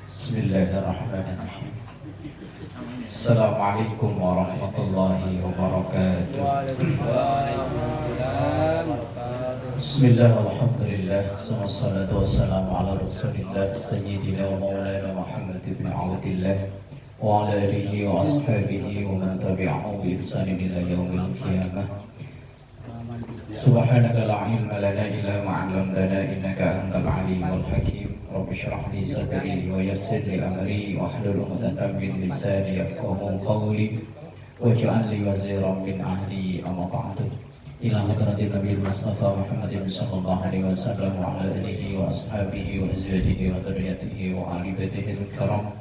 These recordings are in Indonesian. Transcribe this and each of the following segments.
Bismillahirrahmanirrahim. Assalamualaikum warahmatullahi wabarakatuh. Bismillah, alhamdulillah, wassalatu wassalamu ala rasulillah Sayyidina wa maulana Muhammad ibn Abdillah wa ala alihi wa ashabihi wa man tabi'ahu bi ihsanin ila yaumil qiyamah. Subhanaka la ilma lana illa ma 'allamtana innaka antal alimul hakim. Rabbi shrah li sadri wa yassir li amri wahlul 'uqdatam min lisani yafqahu qawli waj'al li waziran min ahli amma ba'du. Ila hadratin Nabi Mustafa Muhammadin sallallahu alaihi wasallam wa ala alihi wa ashabihi wa azwajihi wa dzurriyyatihi wa ali baitihi al-kiram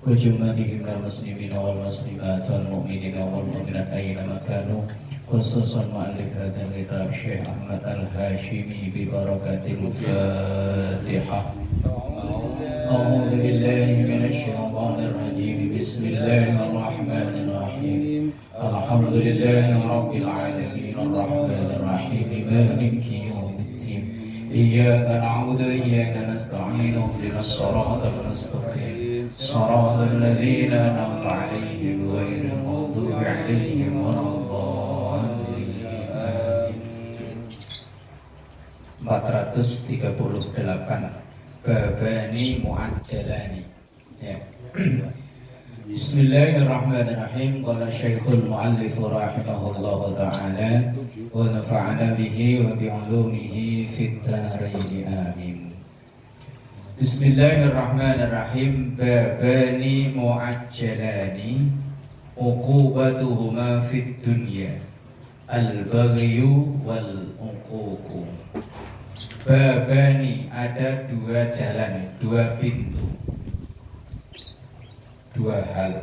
wa jumlahihim minal muslimina wal muslimat wal mu'minina wal mu'minat ayyama kanu, khususan mu'allif hadzal kitab Syekh Ahmad Al-Hashimi bi barakatil Fatihah. A'udzu billahi minasy syaithanir rajim. Bismillahirrahmanirrahim. Alhamdulillahi rabbil alamin arrahmanir rahim maliki yaumiddin. Iyyaka na'budu wa iyyaka nasta'in ihdinas siratal mustaqim siratal ladzina an'amta 'alaihim ghairil maghdubi 'alaihim waladdallin. 438 Babani mu'ajjalani. Ya. Bismillahirrahmanirrahim. Qala Syekhul Mu'allif rahimahullahu ta'ala wa nafa'ana bihi wa bi'ulumihi fid dharain amin. Bismillahirrahmanirrahim. Babani mu'ajjalani uqubatuhuma fid dunya al-baghyu wal uququ. Babani, ada dua jalan, dua pintu, dua hal.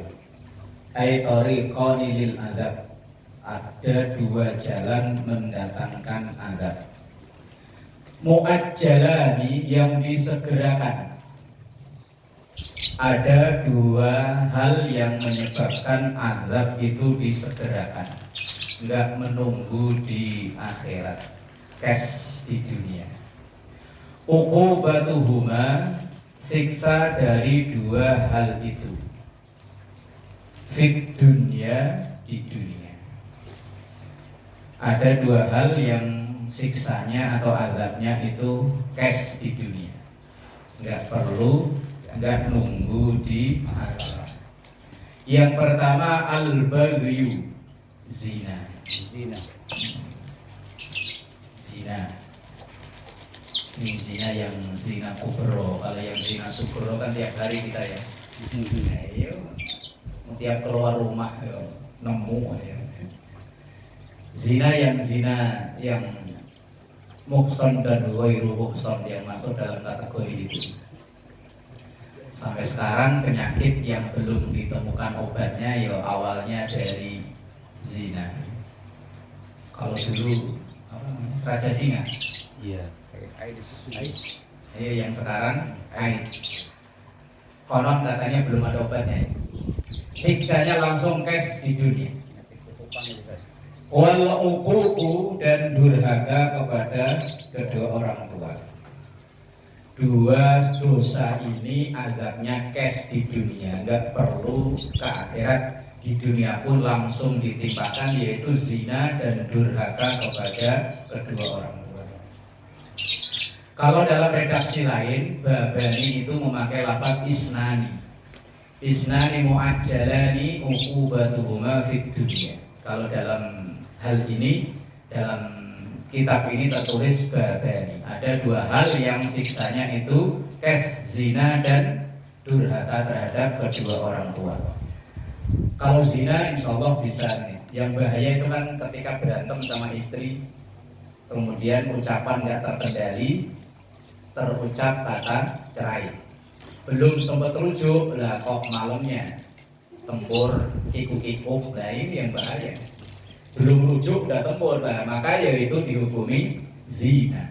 Ai tariqani lil azab, ada dua jalan mendatangkan azab. Mu'ajjalani, yang disegerakan. Ada dua hal yang menyebabkan azab itu disegerakan, enggak menunggu di akhirat, cash di dunia. Uqubatuhuma, siksa dari dua hal itu, fit dunia, di dunia. Ada dua hal yang siksanya atau azabnya itu cash di dunia, enggak perlu, enggak nunggu di akhirat. Yang pertama al-baghyu, zina. Ini zina yang zina kubro. Kalau yang zina sugro kan tiap hari kita ya. Ayo, tiap keluar rumah ya, nemu ya. Zina yang muhsan dan ghairu muhsan, yang masuk dalam kategori itu. Sampai sekarang penyakit yang belum ditemukan obatnya ya awalnya dari zina. Kalau dulu Raja Singa, iya. AIDS. Yang sekarang AIDS. Konon katanya belum ada obatnya. Siksanya langsung cash di dunia. Wal uququ, dan durhaka kepada kedua orang tua. Dua dosa ini azabnya cash di dunia, enggak perlu ke akhirat. Di dunia pun langsung ditimpakan, yaitu zina dan durhaka kepada kedua orang tua. Kalau dalam redaksi lain, babani itu memakai lafaz isnani. Isnani mu'ajjalani uqubatuhuma fid dunya. Kalau dalam hal ini, dalam kitab ini tertulis babani. Ada dua hal yang siksanya itu cash, zina dan durhaka terhadap kedua orang tua. Kalau zina insya Allah bisa nih. Yang bahaya itu kan ketika berantem sama istri, kemudian ucapan nggak terkendali, terucap kata cerai, belum sempat rujuk lah kok malamnya tempur kikuk-kikuk, nah ini yang bahaya. Belum rujuk udah tempur, nah maka ya itu dihukumi zina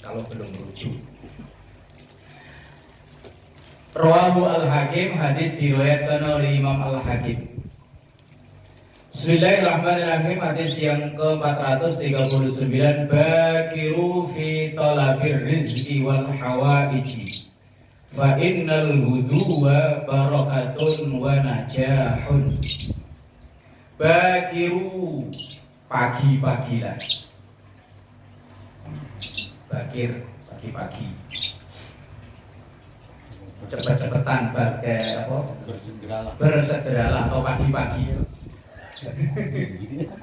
kalau belum rujuk. Rawahu Al-Hakim, hadis diriwayatkan oleh Imam Al-Hakim. Bismillahirrahmanirrahim. Hadis yang ke-439. Bakiru fi talabir rizqi wal hawaiji Fa innal huduwa barakatun wa najahun. Bakiru, pagi-pagilah. Bakir, pagi-pagi. Cepet-cepetan bersegeralah atau pagi-pagi.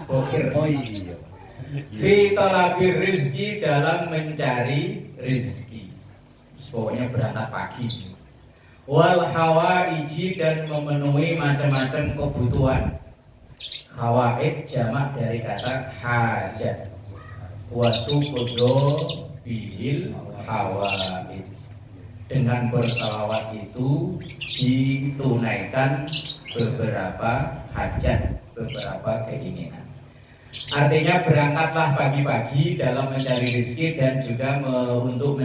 Bokir. Oh iya. Fi talabir rizki, dalam mencari rizki. Pokoknya berangkat pagi. Wal hawaiji, dan memenuhi macam-macam kebutuhan. Hawaid jamak dari kata hajat. Watu kodo bihil hawaid. Dengan bersalawat itu ditunaikan beberapa hajat, beberapa keinginan. Artinya berangkatlah pagi-pagi dalam mencari rezeki dan juga untuk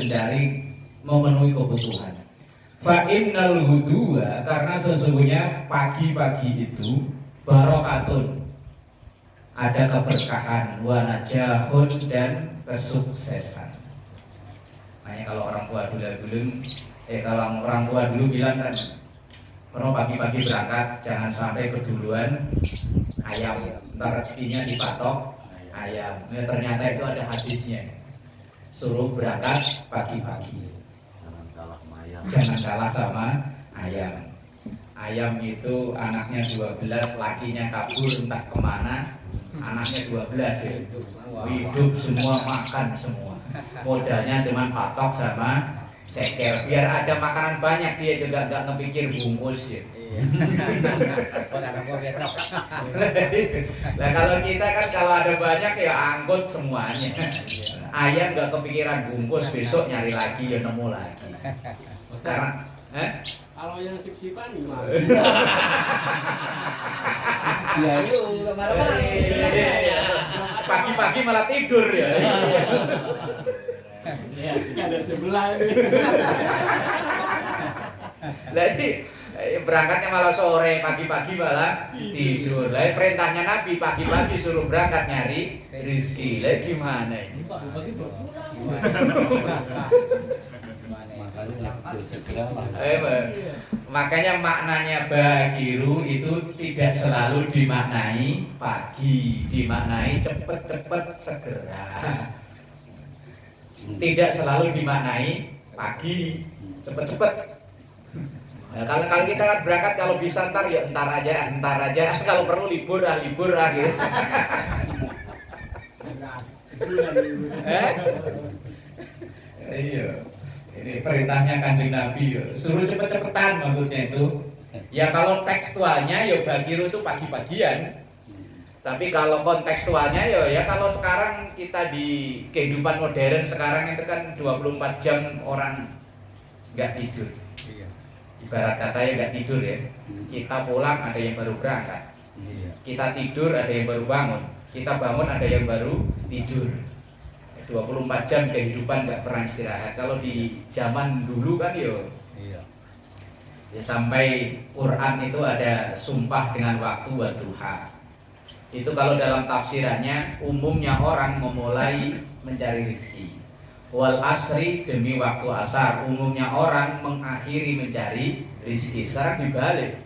memenuhi kebutuhan. Fa innal huduwa, karena sesungguhnya pagi-pagi itu barokatun, ada keberkahan, wa najahun, dan kesuksesan. Makanya kalau orang tua dulu bilang kan, kalau pagi-pagi berangkat jangan sampai keduluan ayam, ntar rezekinya dipatok ayam. Nah, ternyata itu ada hadisnya, suruh berangkat pagi-pagi, jangan kalah sama ayam. Ayam itu anaknya 12, lakinya kabur entah kemana, anaknya 12 ya. Hidup semua, makan semua. Modalnya cuma patok sama ceker. Biar ada makanan banyak, dia juga nggak ngepikir bungkus ya. Nah kalau kita kan kalau ada banyak ya angkut semuanya. Ayam nggak kepikiran bungkus, besok nyari lagi ya nemu lagi. Karena kalau yang sip-sipan gimana? Ya itu malam-malam. Pagi-pagi malah tidur ya. Ya, ada sebelah ini. Jadi berangkatnya malah sore, pagi-pagi malah tidur. Lah perintahnya Nabi pagi-pagi suruh berangkat nyari rezeki. Lah gimana ini? Pagi-pagi berpulang. Makanya maknanya bakiru itu tidak selalu dimaknai pagi, dimaknai cepet-cepet segera. Tidak selalu dimaknai pagi, cepet-cepet. Nah, kalau kita kan berangkat kalau bisa ntar ya ntar aja. Kalau perlu libur gitu. Iya. Ini perintahnya Kanjeng Nabi, suruh cepet-cepetan maksudnya itu. Ya kalau tekstualnya ya bakiru itu pagi-pagian. Tapi kalau kontekstualnya ya kalau sekarang kita di kehidupan modern sekarang itu kan 24 jam orang nggak tidur. Ibarat kata ya nggak tidur ya. Kita pulang ada yang baru berangkat. Kita tidur ada yang baru bangun. Kita bangun ada yang baru tidur. 24 jam kehidupan nggak pernah istirahat. Kalau di zaman dulu kan ya sampai Quran itu ada sumpah dengan waktu wa duha. Itu kalau dalam tafsirannya umumnya orang memulai mencari rezeki. Wal asri, demi waktu asar, umumnya orang mengakhiri mencari rezeki. Sekarang dibalik.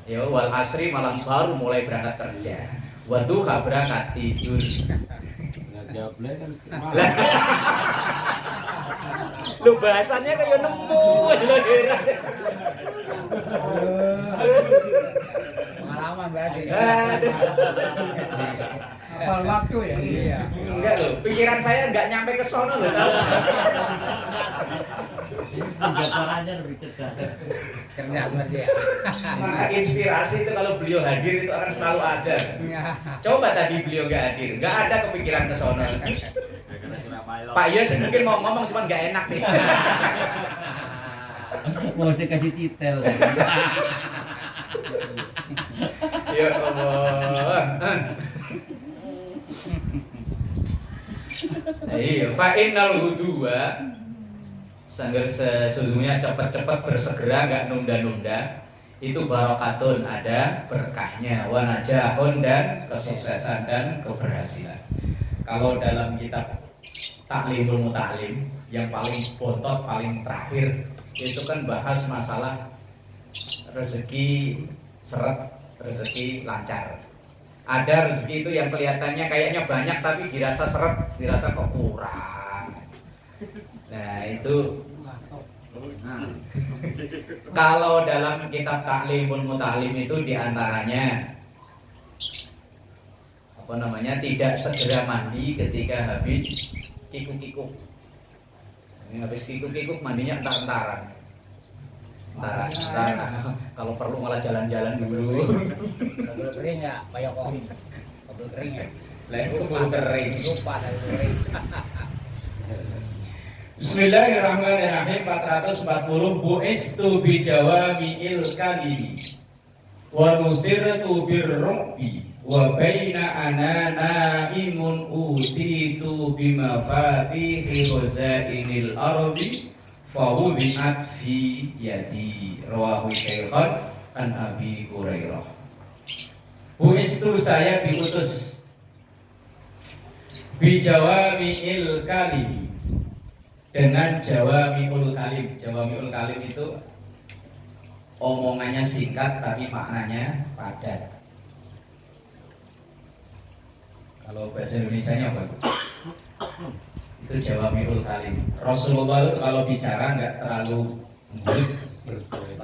Ya wal asri malam baru mulai berangkat kerja. Wa duha berangkat tidur. Lu bahasannya kayak nemu Pengalaman berarti. Hafal waktu ya? Iya. Enggak loh, pikiran saya enggak nyampe ke sono loh. Suaranya lebih cerdas. Cerdas berarti ya. Maka inspirasi itu kalau beliau hadir itu akan selalu ada. Coba tadi beliau enggak hadir, enggak ada kepikiran ke sono. Pak Yos mungkin mau ngomong cuma enggak enak nih. Mau saya kasih titel. Ya Allah. Iya, fa innal huduwa, sangger sesungguhnya cepat-cepat bersegera, nggak nunda-nunda. Itu barokatun, ada berkahnya, wa najahun, dan kesuksesan dan keberhasilan. Kalau dalam kitab Taklimul Mutaklim yang paling bontot, paling terakhir itu kan bahas masalah rezeki seret, rezeki lancar. Ada rezeki itu yang kelihatannya kayaknya banyak tapi dirasa seret, dirasa kok kurang. Nah itu kalau dalam kitab Taklimul Mutaklim itu diantaranya apa namanya, tidak segera mandi ketika habis kikuk-kikuk. Ini habis kikuk-kikuk mandinya entar-entaran. Entar, kalau perlu malah jalan-jalan dulu. Kabel kering ya, Pak Yoko. Kabel kering ya. Lain kabel kering. Lupa kabel kering. Bismillahirrahmanirrahim. 440 Bu'istu bijawami'il kalimi wa nusirtu birru'bi wa baina ana naimun utitu bimafatihi khazainil ardi fawudi'at fi yadi rawahu Syaikhan an Abi Hurairah. Bu'istu, saya diutus, bijawami'il kalimi, dengan jawami'ul kalim. Jawami'ul kalim itu omongannya singkat tapi maknanya padat. Kalau bahasa Indonesianya apa? Itu jawami'ul kalim. Rasulullah itu kalau bicara nggak terlalu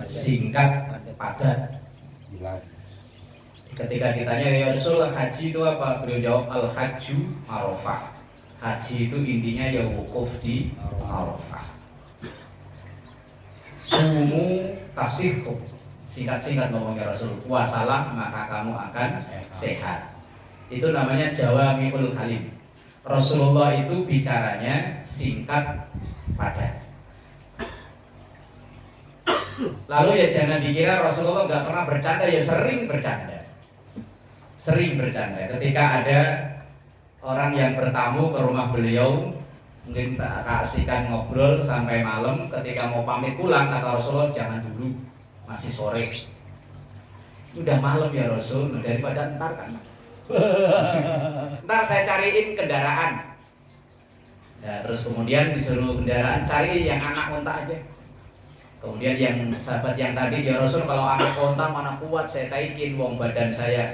singkat, padat. Ketika ditanya, ya Rasulullah, haji itu apa? Beliau jawab, al-hajju Arafah. Haji itu intinya ya wukuf di Arafah. Sumu tasihku, singkat-singkat ngomongnya Rasul. Puasalah maka kamu akan sehat. Itu namanya jawami'ul kalim. Rasulullah itu bicaranya singkat, padat. Lalu ya jangan dikira Rasulullah nggak pernah bercanda, ya sering bercanda. Sering bercanda. Ketika ada orang yang bertamu ke rumah beliau, mungkin tak kasihkan ngobrol sampai malam, ketika mau pamit pulang kata Rasulullah, jangan dulu, masih sore. Udah malam ya Rasul, daripada ntar kan. Ntar saya cariin kendaraan. Nah, terus kemudian disuruh kendaraan, cari yang anak unta aja. Kemudian yang sahabat yang tadi, ya Rasul kalau anak unta mana kuat, saya taikin wong badan saya.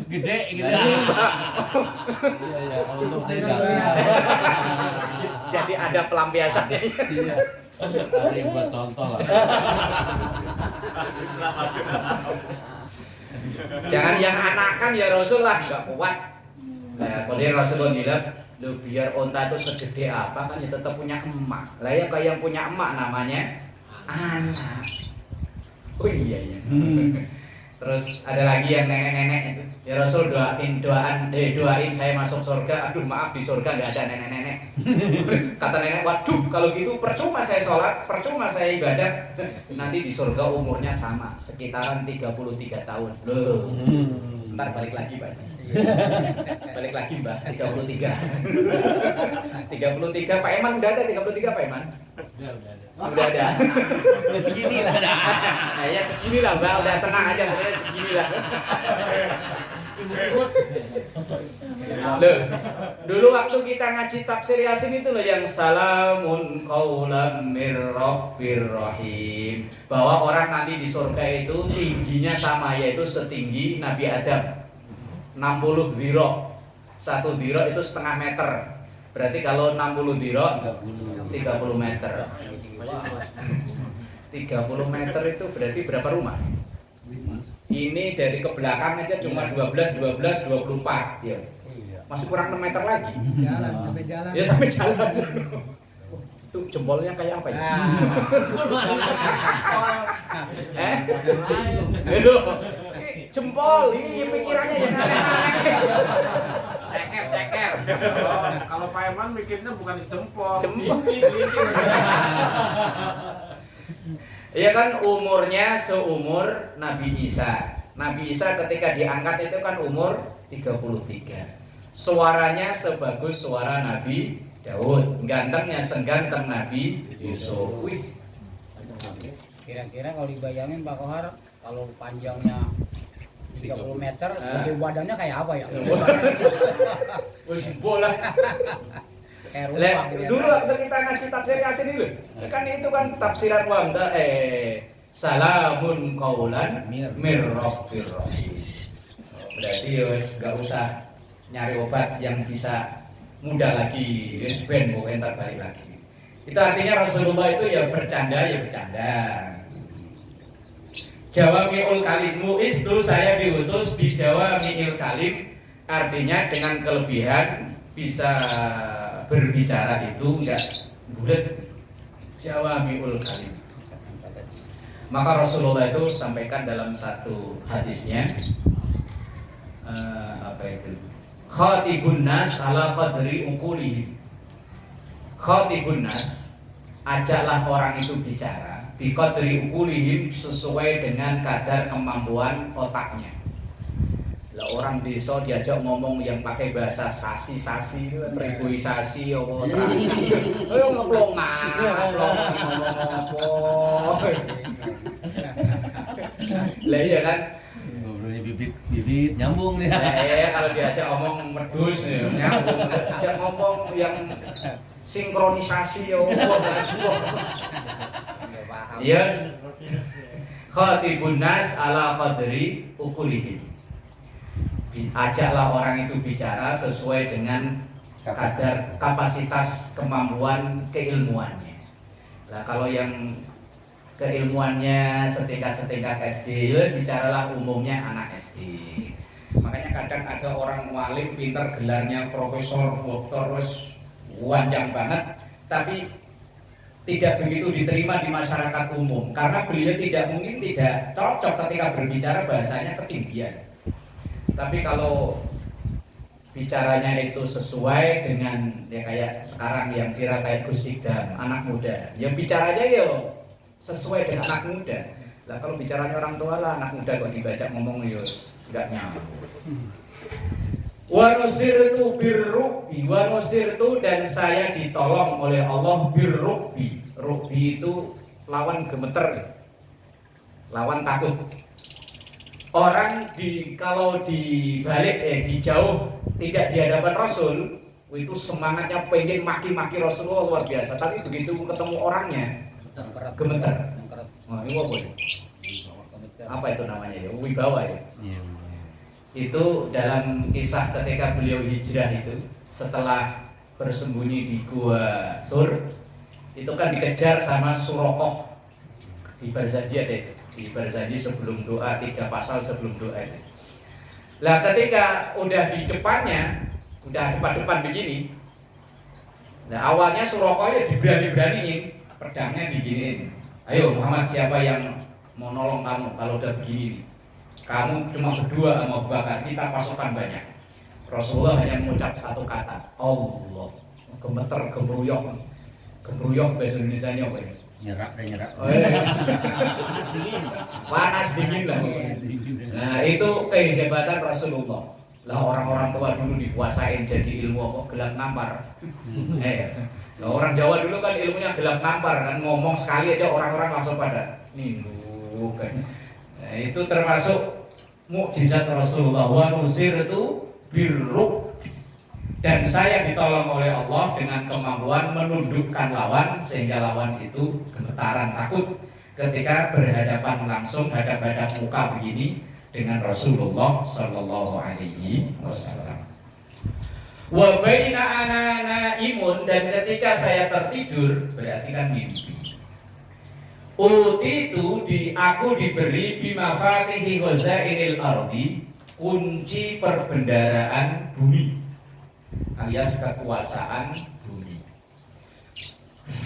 Gede gitu. Iya, untuk saya enggak. Jadi ada pelampiasannya. Iya. Ada yang buat contoh lah. Jangan yang anakan ya Rasul lah, nggak kuat. Nah, kemudian Rasulullah bilang, lu biar unta itu segede apa kan ya tetap punya emak. Lah ya kayak yang punya emak namanya anak. Oh iya iya. Terus ada lagi yang nenek-nenek itu. Ya Rasul doain saya masuk surga. Aduh maaf, di surga nggak ada nenek-nenek. Kata nenek, waduh kalau gitu percuma saya sholat, percuma saya ibadah. Nanti di surga umurnya sama, sekitaran 33 tahun. Loh, ntar balik lagi Pak. Balik lagi Mbak, 33. 33 Pak Eman udah ada 33 Pak Eman? Udah ada. Udah segini lah dah. Nah ya segini lah Mbak, udah tenang aja pokoknya segini lah. Loh, dulu waktu kita ngaji tafsir Yasin itu loh yang salamun qaulam mir rabbir rahim, bahwa orang nanti di surga itu tingginya sama, yaitu setinggi Nabi Adam 60 dhiro. 1 dhiro itu setengah meter. Berarti kalau 60 dhiro 30 meter. 30 meter itu berarti berapa rumah? Ini dari ke belakang aja cuma 12, 24 ya. Masih kurang 6 meter lagi. Jalan sampai jalan. Ya sampai jalan. Tuh jempolnya kayak apa ya? Aduh. Jempol, ini pikirannya yang aneh-aneh. Ceker. Kalau Pak Eman mikirnya bukan jempol. Iya kan umurnya seumur Nabi Isa. Nabi Isa ketika diangkat itu kan umur 33. Suaranya sebagus suara Nabi Daud. Gantengnya sengganteng Nabi Yusuf. Wih, Kira-kira kalau dibayangin Pak Kohar, kalau panjangnya 30 meter, gede badannya kayak apa ya? wis bola. Kayak Lek, rumah gitu ya. dulu waktu kita ngasih tafsir Yasin itu, kan itu kan tafsiran wamda salamun qaulan mir rabbir rahim. Berarti wis enggak usah nyari obat yang bisa mudah lagi, wis ben kok entar balik lagi. Itu artinya Rasulullah itu ya bercanda. Jawami'ul kalim mu'iz itu saya diutus di Jawami'il kalim, artinya dengan kelebihan bisa berbicara itu enggak bulat. Jawami'ul kalim. Maka Rasulullah itu sampaikan dalam satu hadisnya apa itu? Khatibun nas ala qadri uqulihim. Khatibun nas, ajaklah orang itu bicara bi qadri uqulihim, sesuai dengan kadar kemampuan otaknya. Lah orang desa diajak ngomong yang pakai bahasa sasi-sasi, prebuisasi apa transi. Ayo ngoplongan, ngomong apa. Lah iya kan? Ngobrolnya bibit nyambung nih. Kalau diajak ngomong medus nyambung, diajak ngomong yang sinkronisasi ya yes. Khatibun nas ala qadri uqulihim. Ajaklah orang itu bicara sesuai dengan kadar kapasitas kemampuan keilmuannya. Lah kalau yang keilmuannya setingkat SD, ya bicaralah umumnya anak SD. Makanya kadang ada orang walim pinter, gelarnya profesor, doktor, wis wanjang banget, tapi tidak begitu diterima di masyarakat umum karena beliau tidak cocok ketika berbicara, bahasanya ketinggian. Tapi kalau bicaranya itu sesuai dengan ya kayak sekarang yang viral kayak Gus Idam, anak muda, ya bicaranya ya sesuai dengan anak muda. Lah kalau bicaranya orang tua lah, anak muda kok dibaca ngomong ya enggak nyambung. Wa nusirtu birrubi, wa nusirtu, dan saya ditolong oleh Allah birrubi. Rubi itu lawan gemeter, lawan takut. Orang kalau dibalik dijauh, tidak di hadapan Rasul, itu semangatnya pengen maki-maki Rasulullah luar biasa. Tapi begitu ketemu orangnya gemeter. Wah, ini apa? Apa itu namanya ya? Wibawa ya. Itu dalam kisah ketika beliau hijrah itu, setelah bersembunyi di Gua Sur, itu kan dikejar sama Surakoh di Barzanji ada itu. Di Barzanji sebelum doa, 3 pasal sebelum doa itu. Lah ketika udah di depannya, udah depan-depan begini, nah awalnya Surakoh ya diberani-beraniin, pedangnya diginiin. Ayo Muhammad, siapa yang mau nolong kamu kalau udah begini? Kamu cuma berdua sama Abu Bakar, kita pasukan banyak. Rasulullah hanya mengucap satu kata, Allah. Gemeter, gemruyok bahasa Indonesianya apa ya? Nyerap. Oh, iya. Panas dingin lah. Nah itu kehebatan Rasulullah. Lah orang-orang tua dulu dikuasain jadi ilmu kok gelap nampar. Nah, orang Jawa dulu kan ilmunya gelap nampar kan, ngomong sekali aja orang-orang langsung pada ninduk kan. Nah, itu termasuk mukjizat Rasulullah. Wa nusir itu birruk, dan saya ditolong oleh Allah dengan kemampuan menundukkan lawan sehingga lawan itu gemetaran takut ketika berhadapan langsung hadap-hadap muka begini dengan Rasulullah Shallallahu Alaihi Wasallam. Wa baina ana naimun, dan ketika saya tertidur berarti kan mimpi. Aku diberi bimafatihi ghazainil ardi, kunci perbendaraan bumi alias kekuasaan bumi.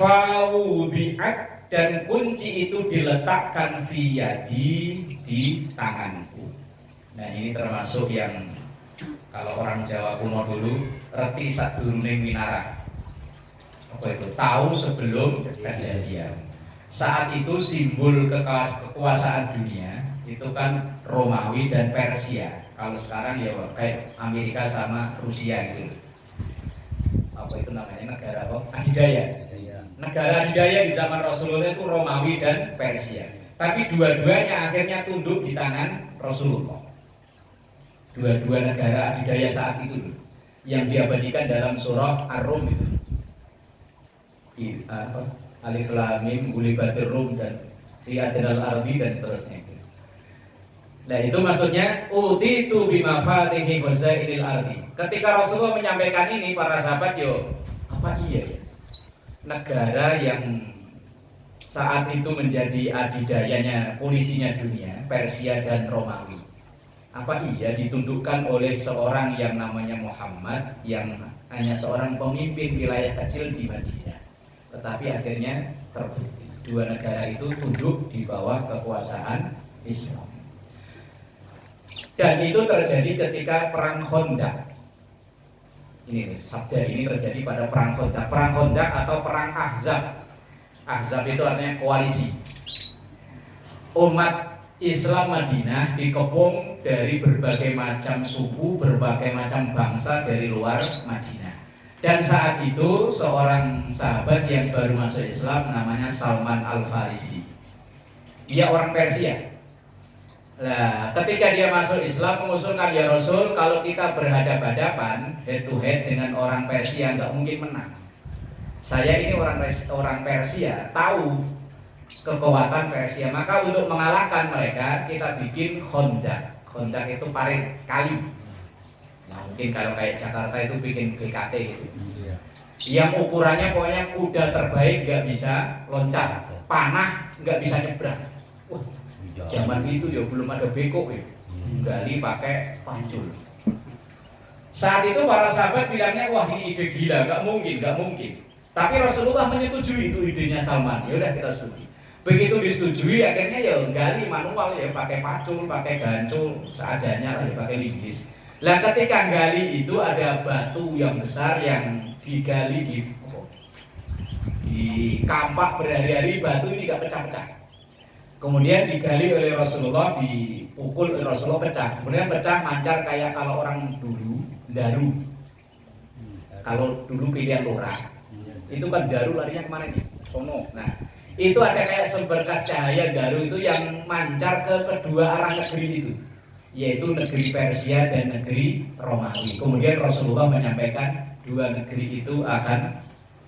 Fawudi'at, dan kunci itu diletakkan fiyadi, di tanganku. Nah ini termasuk yang kalau orang Jawa kuno dulu reti sadurunge minara. Apa itu? Tahu sebelum kejadian. Saat itu simbol kekuasaan dunia itu kan Romawi dan Persia. Kalau sekarang ya kayak Amerika sama Rusia gitu. apa itu namanya, negara apa? Adidaya. Negara adidaya di zaman Rasulullah itu Romawi dan Persia. Tapi dua-duanya akhirnya tunduk di tangan Rasulullah. Dua-dua negara adidaya saat itu yang diabadikan dalam surah Ar-Rum itu. Alif Lam Mim Ghulibatir Rum dan fi adnal ardi dan seterusnya. Nah itu maksudnya utitu bimafatihi wazailil ardi. Ketika Rasulullah menyampaikan ini, para sahabat apa iya ya? Negara yang saat itu menjadi adidayanya, polisinya dunia, Persia dan Romawi. Apa iya ditundukkan oleh seorang yang namanya Muhammad, yang hanya seorang pemimpin wilayah kecil di Madinah. Tetapi akhirnya terbukti dua negara itu tunduk di bawah kekuasaan Islam. Dan itu terjadi ketika perang Khandaq. Ini sabda ini terjadi pada perang Khandaq. Perang Khandaq atau perang Ahzab. Ahzab itu artinya koalisi. Umat Islam Madinah dikepung dari berbagai macam suku, berbagai macam bangsa dari luar Madinah. Dan saat itu seorang sahabat yang baru masuk Islam namanya Salman Al-Farisi. Dia orang Persia. Nah, ketika dia masuk Islam mengusulkan, ya Rasul, kalau kita berhadapan-hadapan head to head dengan orang Persia nggak mungkin menang. Saya ini orang Persia, tahu kekuatan Persia, maka untuk mengalahkan mereka kita bikin Khandaq. Khandaq itu parit kali. Nah, mungkin kalau kayak Jakarta itu bikin BKT gitu. Yang ukurannya pokoknya kuda terbaik nggak bisa loncat, panah nggak bisa nyebrang. Wah, zaman itu ya belum ada beko ya, gali pakai pancul. Saat itu para sahabat bilangnya, wah ini ide gila, nggak mungkin. Tapi Rasulullah menyetujui itu idenya Salman. Ya udah kita setuju. Begitu disetujui, akhirnya ya gali manual ya, pakai pacul, pakai gancul, seadanya lah ya, pakai linggis. Lah ketika gali itu ada batu yang besar yang digali di kampak berhari-hari, batu ini gak pecah-pecah. Kemudian digali oleh Rasulullah, dipukul oleh Rasulullah, pecah. Kemudian pecah mancar kayak kalau orang dulu daru. Kalau dulu pilihan lurah, itu kan daru larinya kemana nih? Sono. Nah, itu ada kayak seberkas cahaya daru itu yang mancar ke kedua arah negeri itu, yaitu negeri Persia dan negeri Romawi. Kemudian Rasulullah menyampaikan dua negeri itu akan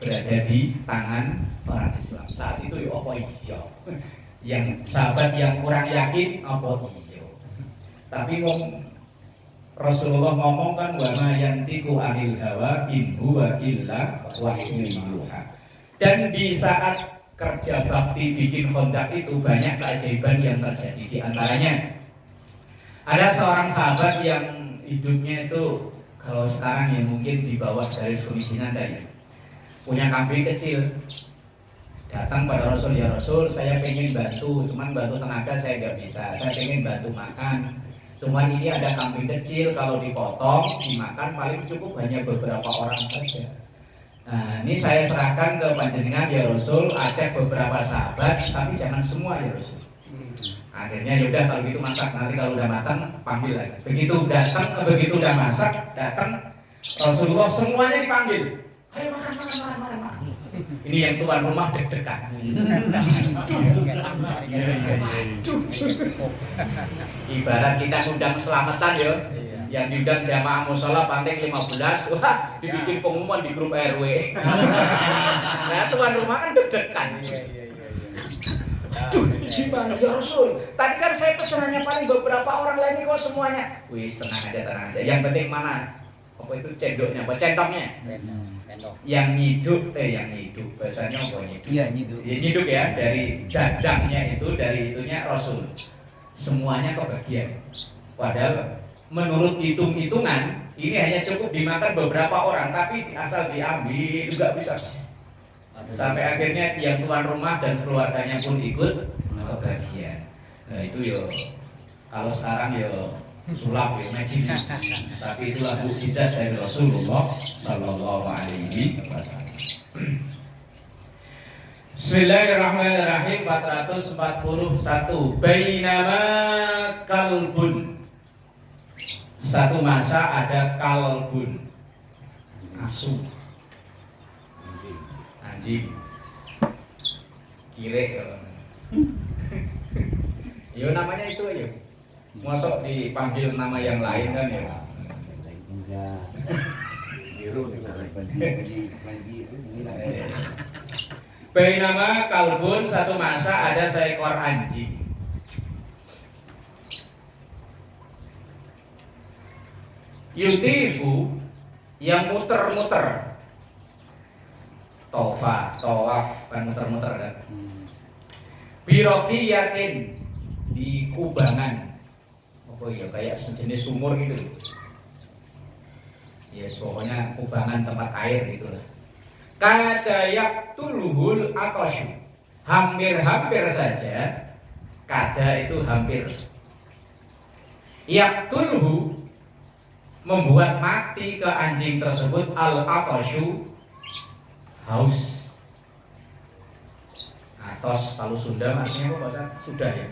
berada di tangan orang Islam. Saat itu ya apa iya? Yang sahabat yang kurang yakin apa iya? Tapi Rasulullah ngomong kan, wa ma yantiqu anil hawa in huwa illa wahyun yuha. Dan di saat kerja bakti bikin Khandaq itu banyak keajaiban yang terjadi. Di antaranya ada seorang sahabat yang hidupnya itu kalau sekarang ya mungkin di bawah garis kemiskinan ya. Punya kambing kecil. Datang pada Rasul, ya Rasul, saya pengen bantu, cuman bantu tenaga saya nggak bisa. Saya pengen bantu makan. Cuman ini ada kambing kecil, kalau dipotong, dimakan paling cukup hanya beberapa orang saja. Nah, ini saya serahkan ke panjenengan ya Rasul, ajak beberapa sahabat, tapi jangan semua ya Rasul. Akhirnya yaudah kalau gitu masak, nanti kalau udah matang panggil lagi. Begitu udah masak, datang Rasulullah semuanya dipanggil. Ayo makan. Ini yang tuan rumah deg-degan. Ibarat kita ngundang selamatan ya. Yang diundang jamaah mushola panting 15, wah dibikin pengumuman di grup RW. Nah tuan rumah kan deg-degan. Aduh, gimana ya Rasul? Tadi kan saya pesenannya paling beberapa orang lain kok semuanya. Wih, tenang aja. Yang penting mana? Apa itu cendoknya? Apa centongnya? Yang nyiduk, bahasanya apa nyiduk? Iya nyiduk. Ya, nyiduk ya, dari dadangnya itu, dari itunya Rasul. Semuanya kebagian. Padahal menurut hitung-hitungan ini hanya cukup dimakan beberapa orang, tapi asal diambil juga bisa. Sampai akhirnya yang tuan rumah dan keluarganya pun ikut kebagian. Nah itu yo, kalau sekarang yo sulap ya magic. Tapi itulah mukjizat dari Rasulullah Sallallahu Alaihi Wasallam. Bismillahirrahmanirrahim. 441. Bainama kalbun. Satu masa ada kalbun, asu. anjing. Kire. Yo namanya itu aja. Masuk dipanggil nama yang lain kan ya. Enggak. Biru Bainama kalbun, satu masa ada seekor anjing. Yutifu, yang muter-muter. Tawaf kan muter-muter kan. Biroki yakin di kubangan. Apa ya kayak sejenis sumur gitu. Yes, pokoknya kubangan tempat air gitu lah. Kada yaktuluhul atosyu, hampir-hampir saja. Kada itu hampir. Yaktuluhu, membuat mati ke anjing tersebut al atosyu, haus. Atos kalau Sunda artinya apa bahasa? Sudah ya.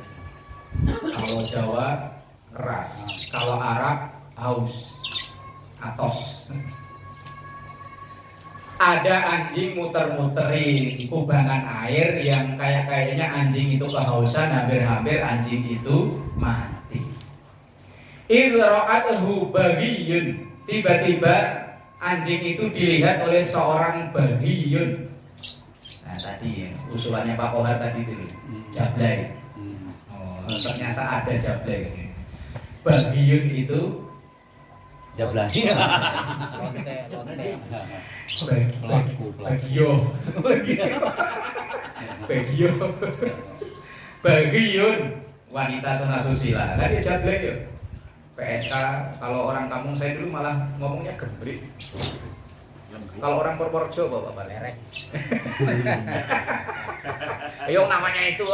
Kalau Jawa keras, kalau Arab haus. Atos. Ada anjing muter-muteri di kubangan air yang kayaknya anjing itu kehausan, hampir-hampir anjing itu mati. Idra'atuhu baghiyun, tiba-tiba anjing itu dilihat oleh seorang baghiyun. Nah tadi ya, usulannya Pak Kohar tadi itu jablay. Oh, ternyata ada jablay. Baghiyun itu jablay. Lonte. Bagiyun wanita tunasusila. Kan dia jablay ya. PSK kalau orang kampung saya dulu malah ngomongnya gembrik. Kalau orang Purworejo bapak lerek. Ayo namanya itu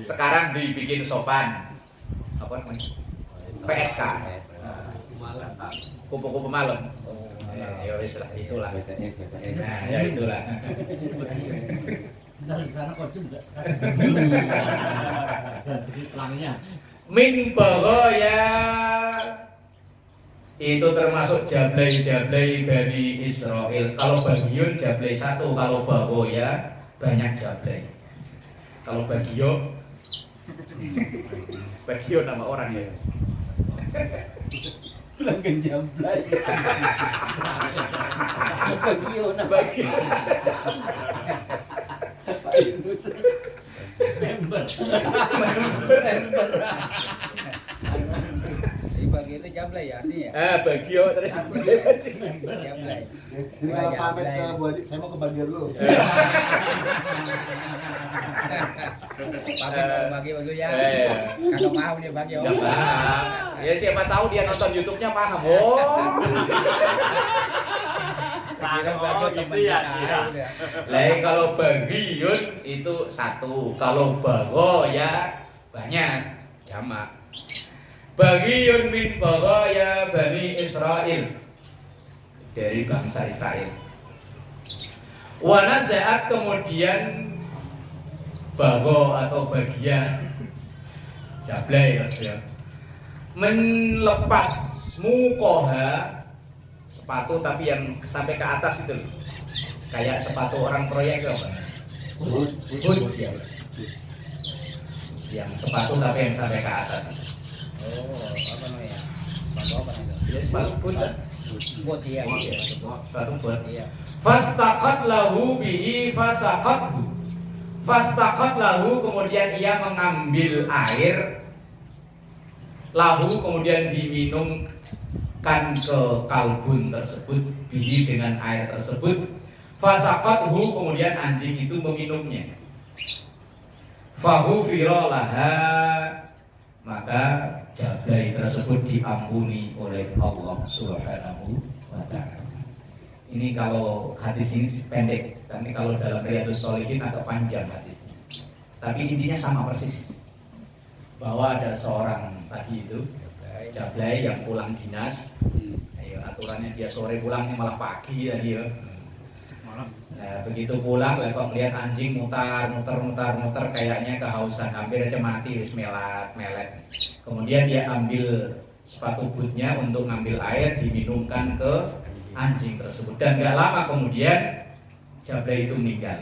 sekarang dibikin sopan. Apa namanya? PSK. Kupu-kupu malam. Ya wis lah itulah. Nah, ya itulah. Dari sana kok juga. Pelangnya. Min ya itu termasuk jablay-jablay Bani Israel. Kalau Bagion jablay satu, kalau ya banyak jablay. Kalau Bagio nama orang ya. Pelanggan jablay. Member. Jadi bagi itu jablay ya artinya. Bagio terus jablay. Jablay. Jadi kalau pamit ke Bu Haji, saya mau ke bagian lu. Pamit mau bagi dulu ya. Kagak paham dia bagi Nggak paham. Ya siapa tahu dia nonton YouTube-nya paham. Oh. Kira bagi teman gitu ya, kita. iya. Lain kalau Bagiun itu satu, kalau ya banyak, jamak. Bagiun min ya Bani Israel, dari bangsa Israel. Wanaza'at kemudian atau bagian jablay ya, menlepas mukoha, sepatu tapi yang sampai ke atas itu, kayak sepatu orang proyek apa? Boot ya. Yang sepatu tapi yang sampai ke atas. Oh, apa namanya? Sepatu apa namanya? Ya, sepatu boot kan? Bot ya. Sepatu boot. Iya. Fastaqat lahu bihi fasaqathu. Fastaqat lahu, kemudian ia mengambil air, lahu kemudian diminumkan ke kalbun tersebut, bihi dengan air tersebut. Fasaqathu, kemudian anjing itu meminumnya. Fahu firolaha, maka jablay tersebut diampuni oleh Allah Subhanahu wa ta'ala. Ini kalau hadis ini pendek, tapi kalau dalam Riyadhus Shalihin agak panjang hadisnya. Tapi intinya sama persis, bahwa ada seorang tadi itu jablay yang pulang dinas. Ayo, aturannya dia sore pulangnya malah pagi tadi ya. Nah, begitu pulang, kok melihat anjing mutar kayaknya kehausan, hampir aja mati, wis melet. Kemudian dia ambil sepatu bootnya untuk ngambil air, diminumkan ke anjing tersebut. Dan gak lama kemudian Jablay itu meninggal.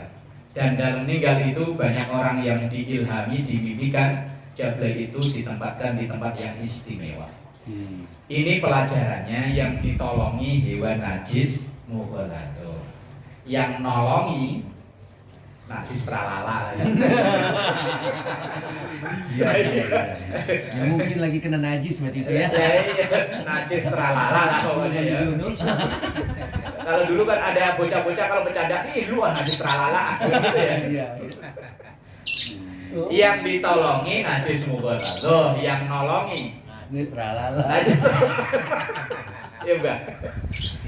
Dan dalam meninggal itu banyak orang yang diilhami, dimimpikan Jablay itu ditempatkan di tempat yang istimewa. Ini pelajarannya, yang ditolongi hewan najis mughalladhah. Yang nolongi najis tralala. Iya. Ya, mungkin lagi kena najis waktu itu ya. Najis tralala lah pokoknya ya. Kalau dulu kan ada bocah-bocah kalau bercanda, ih lu najis tralala gitu ya. Iya. Yang ditolongi najis mughalladhah, yang nolongi Netralala. najis tralala. Iya enggak?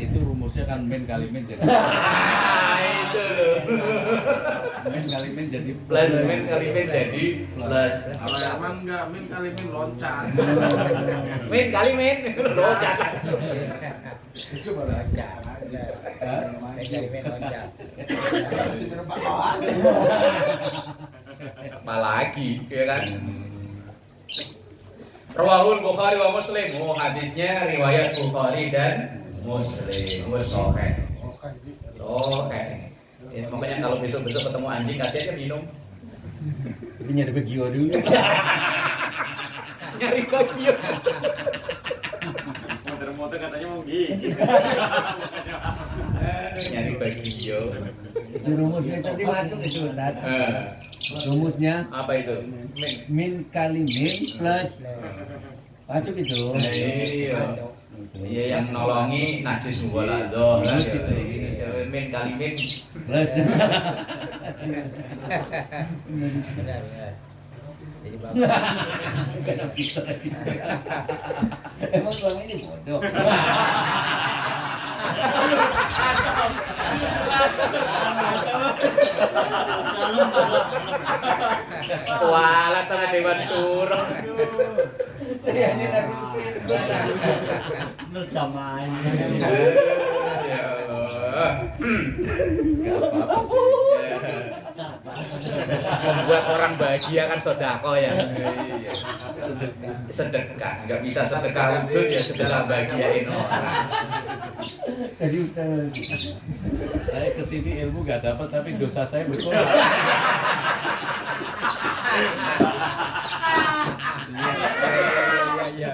Itu rumusnya kan min kali min jadi Itu loh. min kali min jadi Plus min kali min jadi plus. Kalau Herman enggak, min kali min loncat. Min kali min loncat. Itu baru Loncat. Dari main loncat. masih minum bakwan. Apalagi ya kan? Rawahul Bukhari wa Muslim. Oh, hadisnya riwayat Bukhari dan Muslim. Sahih. Oke. Ya, makanya kalau besok-besok ketemu anjing kasih aja minum. Tapi nyari begio dulu. Nyari bagio. Motor katanya mau gigi. Nyari bagio. Itu rumusnya tadi masuk itu Ustaz. Rumusnya Apa itu? min kali min plus masuk itu. Iya. Iya, yang nolongi najis mughalladhah. Plus itu. Min kali min Plus. Benar. Jadi bagus. Kena pisah. Emang selama ini bodoh. kualat sama Dewan Suro. Saya hanya narusin. bener jamaah. Ya Allah. Enggak apa-apa sih. Membuat orang bahagia kan sedekah ya. Sedekah, nggak bisa sedekah untuk ya sedekah bahagiain orang. Tadi Ustaz. Saya kesini ilmu nggak dapat tapi dosa saya betul. Iya.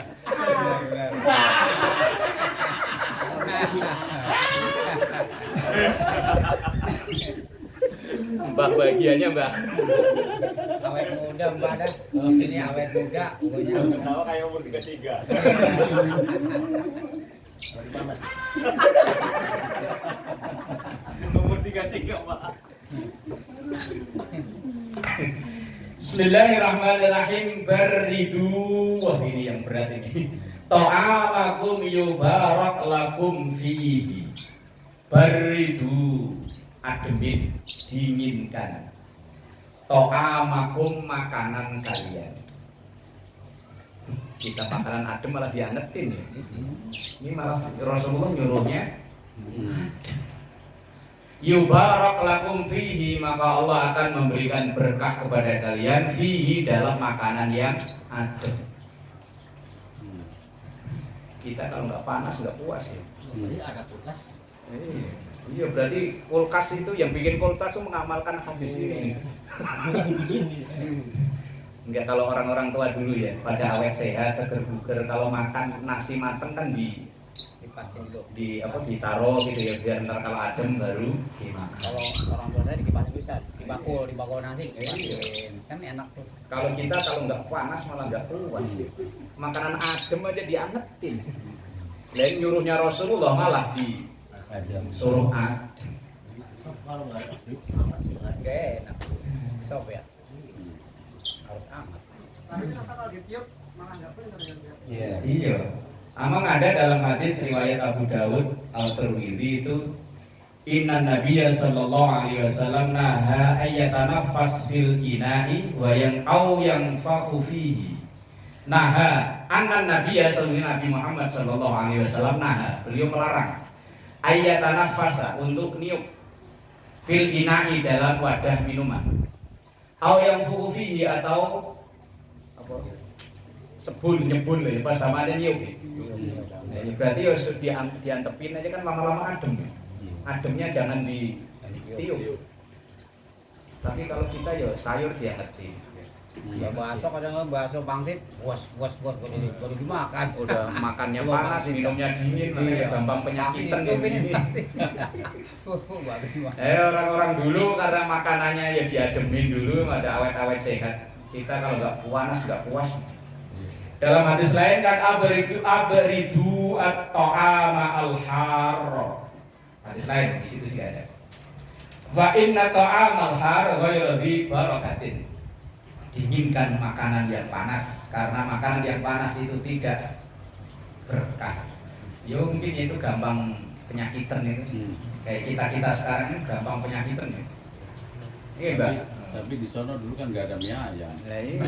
Mbak bahagianya Mbak. Awet muda Mbak dah. Ini awet muda pokoknya. Tahu kayak umur 33. Umur 33, Pak. Bismillahirrahmanirrahim. Beridu. Wah ini yang berat ini. Ta'amakum yubarak lakum fihi. Beridu. Ademin, dinginkan. Ta'amakum, makanan kalian. Kita makanan adem malah diangetin ya. Ini malah Rasulullah nyuruhnya. Yubarak lakum fihi, maka Allah akan memberikan berkah kepada kalian fihi, dalam makanan yang adem. Kita kalau nggak panas nggak puas ya. Jadi ada kulkas. Iya, berarti kulkas itu yang bikin kulkas itu mengamalkan hadis ini. Enggak, kalau orang-orang tua dulu ya, pada awet sehat, seger buger, kalau makan nasi mateng kan Dipasin dulu. ditaruh gitu ya, biar ntar kalau adem baru dimakan. Kalau orang tua saya dikipasin bisa, dibakul nasi, dikipasin. Kan enak tuh. Kalau kita kalau nggak panas malah nggak puas. Makanan adem aja diangetin. Lain nyuruhnya Rasulullah malah disuruh adem. Kalau nggak ada, Gak enak. Sop ya. Harus amat. Iya. Amang ada dalam hadis riwayat Abu Dawud Al-Tirmidzi itu Inna Nabiyya sallallahu alaihi wasallam naha ayyatanaffas fil ina'i wa yanfakhu fihi. Naha anna Nabiyya sallallahu Nabi Muhammad sallallahu alaihi wasallam naha, beliau melarang ayyatanaffasa, untuk niup fil ina'i, dalam wadah minuman. Au yanfakhu fihi, atau apa? Sebul, nyebul ya, pas sama ada niup. Jadi berarti harus diantepin aja kan, lama-lama adem. Ademnya jangan tiup. Tapi kalau kita ya sayur dia ngerti. Ya bakso kadang bakso pangsit, bos baru dimakan. Udah makannya panas, minumnya dingin, makanya gampang penyakitan ini. Orang-orang dulu karena makanannya ya diademin dulu, ada awet-awet sehat. Kita kalau nggak panas nggak puas. Dalam hadis lain kan abridu at-ta'ama al-har. Hadis lain di situ sih ada. Wa inna ta'amal har ghairu dhi barakatin. Dinginkan makanan yang panas karena makanan yang panas itu tidak berkah. Ya mungkin itu gampang penyakitan itu. Kayak kita sekarang ini gampang penyakitan ya. Iya, Mbak. Tapi di sono dulu kan nggak ada mie ayam. Lah iya.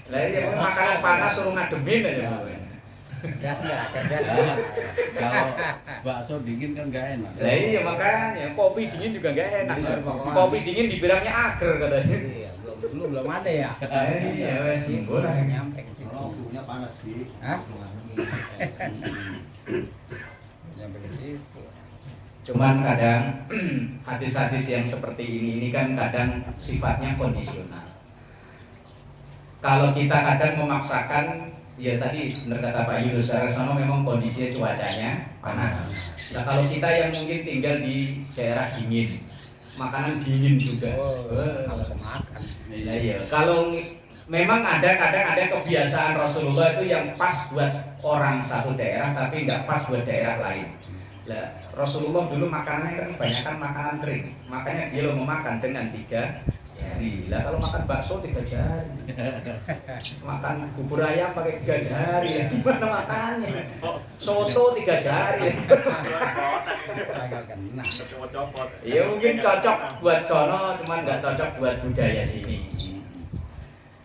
Lah iya makanan panas suruh ngademin aja. Gas enggak ada. Kalau bakso dingin kan nggak enak. Lah iya makanya kopi dingin juga nggak enak. Kopi dingin dibilangnya ager katanya. Iya, belum ada ya. Iya wes simbol lah. Nyampe ke situ. Kalau suhunya panas sih. Hah? Nyampe ke situ. Cuman kadang hadis-hadis yang seperti ini kan kadang sifatnya kondisional. Kalau kita kadang memaksakan, ya tadi benar kata Pak Yunus, sana memang kondisi cuacanya panas. Nah kalau kita yang mungkin tinggal di daerah dingin, makanan dingin juga. Kalau makan. Nah, iya. Kalau memang kadang ada kebiasaan Rasulullah itu yang pas buat orang satu daerah tapi nggak pas buat daerah lain. Lah, Rasulullah dulu makanannya kan kebanyakan makanan kering, makanya dia mau makan dengan 3 jari. Lah kalau makan bakso 3 jari, makan bubur ayam pakai 3 jari, ya gimana makannya? Soto 3 jari. Agak kena. Ya mungkin cocok buat sono, cuman nggak cocok buat budaya sini.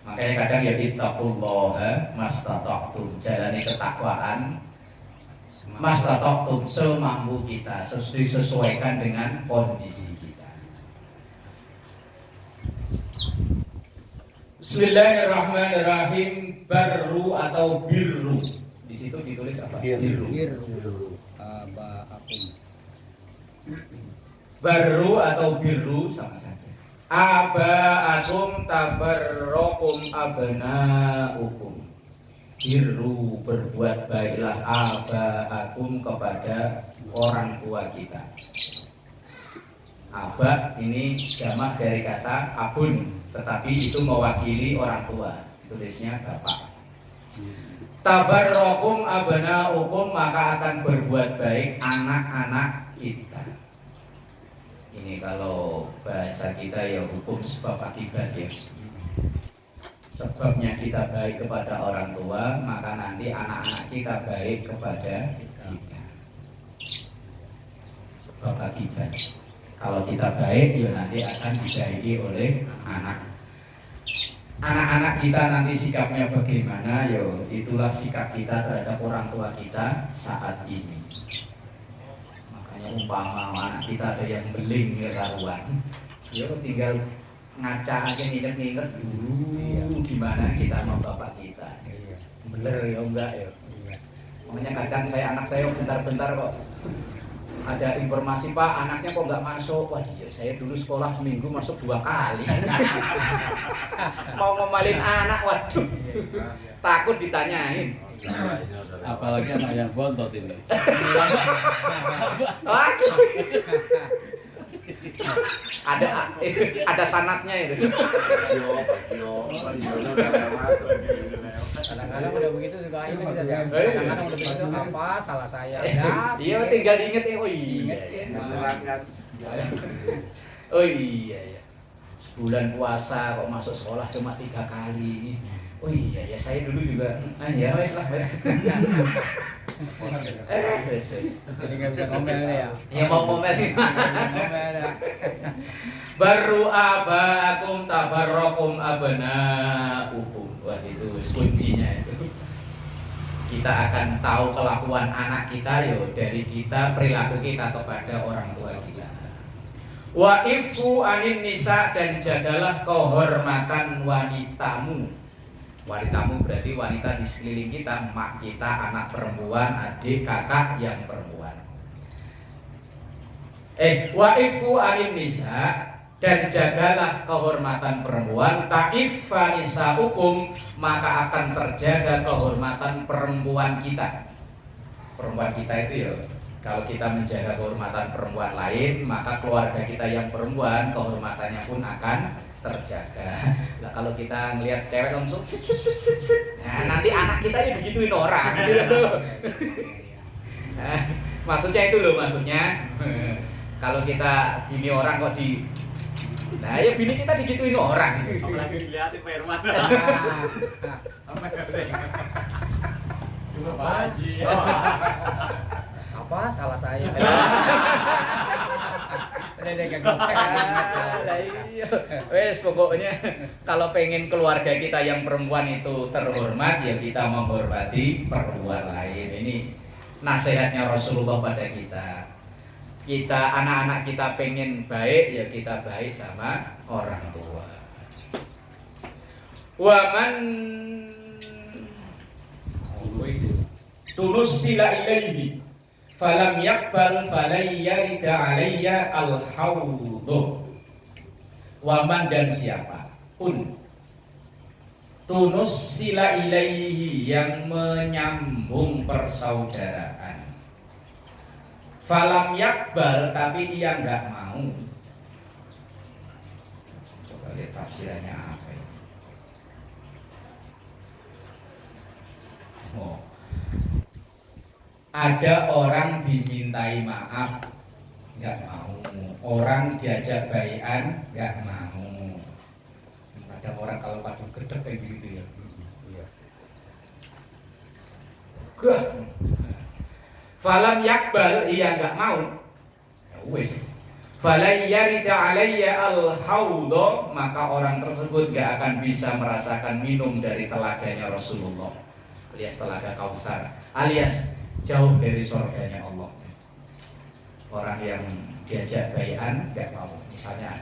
Makanya kadang ya ittaqullah mastata'tum, jalani ketakwaan mastata'tum semampu kita, disesuaikan dengan kondisi kita. Bismillahirrahmanirrahim. Barru atau birru. Di situ ditulis apa? Birru. Barru atau birru sama saja. Aba'akum tabarrokum abna'ukum. Birru berbuat baiklah aba'akum kepada orang tua kita. Aba ini jamak dari kata abun, tetapi itu mewakili orang tua. Tulisnya bapak. Tabarrokum abna'ukum, maka akan berbuat baik anak-anak kita. Ini kalau bahasa kita ya hukum sebab akibat ya. Sebabnya kita baik kepada orang tua, maka nanti anak-anak kita baik kepada kita. Sebab akibat. Kalau kita baik, ya nanti akan dibaiki oleh anak-anak kita. Nanti sikapnya bagaimana, ya itulah sikap kita terhadap orang tua kita saat ini. Makanya umpama anak kita ada yang beling karuan, ya tinggal ngaca aja nginget-nginget dulu gimana kita sama bapak kita. Bener ya enggak ya. Makanya kadang anak saya bentar-bentar kok ada informasi, Pak anaknya kok nggak masuk. Wah iya, saya dulu sekolah seminggu masuk 2 kali. Mau ngomalin anak, waduh, takut ditanyain. Apalagi anak yang bontot ini. Waduh. ada sanatnya itu. Kadang-kadang udah begitu juga ini saja. Kadang-kadang udah begitu apa salah saya. Ya, Iya tinggal diinget ya. Oh iya. Oh iya ya. Bulan puasa kok masuk sekolah cuma 3 kali. Oh iya ya, saya dulu juga. Ya wes lah wes. Wes. jadi nggak bisa ngomel nih ya. Ya mau ngomel. Ngomel ya. Baru abakum tabarrokum abna'ukum. Wah itu kuncinya itu. Kita akan tahu kelakuan anak kita yo dari kita, perilaku kita kepada orang tua kita. Wa ifu anin nisa, dan jagalah kehormatan wanitamu. Wanitamu berarti wanita di sekeliling kita, mak kita, anak perempuan, adik, kakak yang perempuan. Wa'ifu anin nisa, dan jagalah kehormatan perempuan. Ta'iffa nisa'ukum, maka akan terjaga kehormatan perempuan kita. Perempuan kita itu ya, kalau kita menjaga kehormatan perempuan lain, maka keluarga kita yang perempuan kehormatannya pun akan terjaga. Nah, kalau kita ngelihat cewek langsung nah, nanti anak kita ini begituin orang gitu. Nah, maksudnya itu loh, maksudnya kalau kita bini orang kok nah ya bini kita digituin orang. Apalagi dilihatin Pak Herman. Cuma Pak Haji. Apa salah saya? Wes pokoknya kalau pengen keluarga kita yang perempuan itu terhormat, ya kita menghormati perempuan lain. Ini nasihatnya Rasulullah pada kita. Kita anak-anak kita pengen baik, ya kita baik sama orang tua. Waman tunussila ilaihi falam yakbal falayyarida alayya al-hawduh. Waman, dan siapa pun tunussila ilaihi, yang menyambung persaudaraan, falam yakbal, tapi dia enggak mau. Coba lihat tafsirannya apa ini. Oh. Ada orang dimintai maaf enggak mau, orang diajak baikan enggak mau. Ada orang kalau padu gedek kayak gitu ya. Gah. Falam yakbal, ia enggak mau. Ya wis. Falayyarida alayya al-hawda, maka orang tersebut enggak akan bisa merasakan minum dari telaganya Rasulullah, alias telaga Kausar, alias jauh dari surganya Allah. Orang yang diajak baikan enggak mau. Misalnya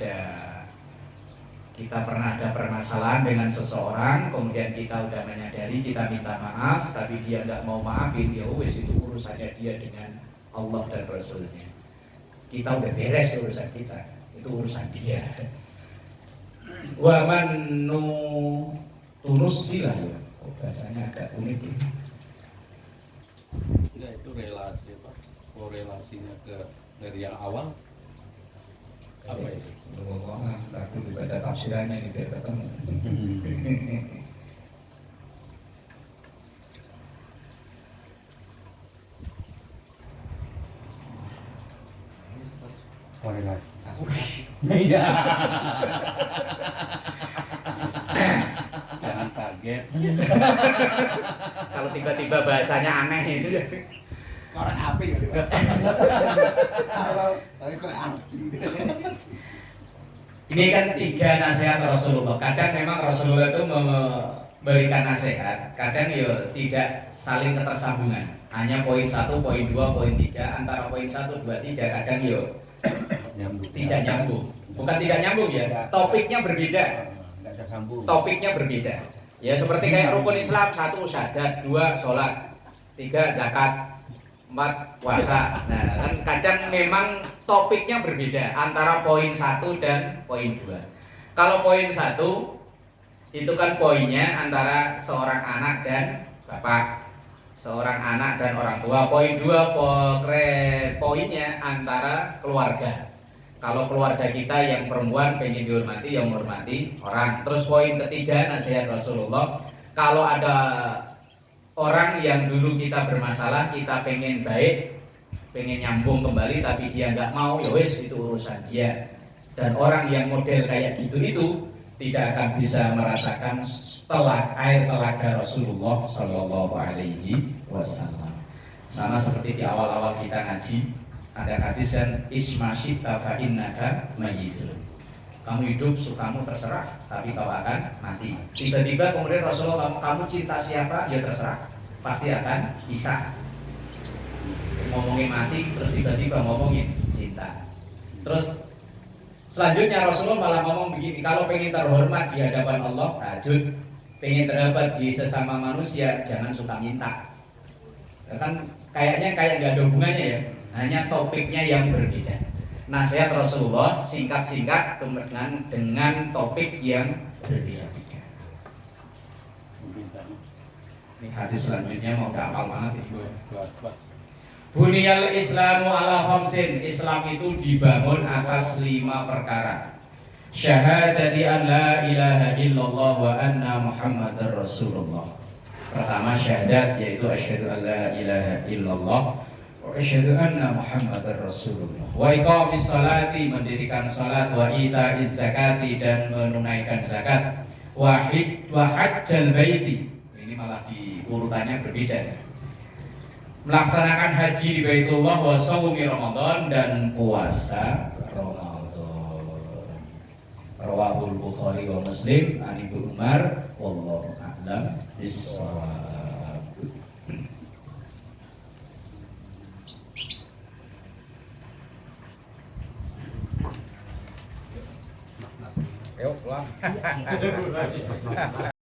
kita pernah ada permasalahan dengan seseorang, kemudian kita udah menyadari, kita minta maaf, tapi dia nggak mau maafin, ya wes itu urusannya dia dengan Allah dan Rasulnya. Kita udah beres urusan kita, itu urusan dia. Wa man tunussila, bahasanya agak unik ini. Enggak, itu relasi Pak. Korelasinya dari yang awal apa itu? Aku dibaca tafsirannya ini biar ketemu. Korelasi. Iya. Jangan kaget. Kalau tiba-tiba bahasanya aneh itu. Orang api kali. Tapi kurang api. Ini kan 3 nasihat Rasulullah. Kadang memang Rasulullah itu memberikan nasihat, kadang ya tidak saling ketersambungan. Hanya poin 1, poin 2, poin 3, antara poin 1, 2, 3 kadang ya tidak nyambung. Bukan tidak nyambung ya, topiknya berbeda. Enggak ada sambung. Topiknya berbeda. Ya seperti kayak rukun Islam, 1 syahadat, 2 sholat, 3 zakat, 4 puasa. Nah, kan kadang memang topiknya berbeda antara poin 1 dan poin 2. Kalau poin 1 itu kan poinnya antara seorang anak dan bapak, seorang anak dan orang tua. Poin 2 poinnya antara keluarga. Kalau keluarga kita yang perempuan pengen dihormati, yang menghormati orang. Terus poin ketiga nasihat Rasulullah, kalau ada orang yang dulu kita bermasalah, kita pengen baik, pengen nyambung kembali, tapi dia nggak mau, ya wes itu urusan dia. Dan orang yang model kayak gitu itu tidak akan bisa merasakan air telaga Rasulullah Shallallahu Alaihi Wasallam. Sama seperti di awal-awal kita ngaji, ada hadis kan, isma syita fa innaka mayyitun. Kamu hidup, sukamu terserah, tapi kau akan mati. Tiba-tiba kemudian Rasulullah, kamu cinta siapa? Ya terserah, pasti akan bisa. Ngomongin mati, terus tiba-tiba ngomongin cinta. Terus selanjutnya Rasulullah malah ngomong begini, kalau pengen terhormat di hadapan Allah, tahajud. Pengen terdapat di sesama manusia, jangan suka minta. Kan kayaknya kayak nggak ada hubungannya ya, hanya topiknya yang berbeda. nasihat Rasulullah singkat-singkat dengan topik yang berbeda-beda. Ini hadis selanjutnya mau hafal banget itu. Buniyal Islamu ala khamsin. Islam itu dibangun atas 5 perkara. Syahadati an la ilaha illallah wa anna muhammadar rasulullah. Pertama syahadat, yaitu asyhadu an la ilaha illallah wa asyhadu anna muhammadar rasulullah. Wa iqamis salati, mendirikan salat, wa itaiz zakati, dan menunaikan zakat, wa hajjal baiti. Ini malah di urutannya berbeda. Melaksanakan haji di Baitullah, wa shaumi Ramadan, dan puasa Ramadan. Rawahul Bukhari wa Muslim an Ibnu Umar wallahu a'lam bissawab. Yuk pulang.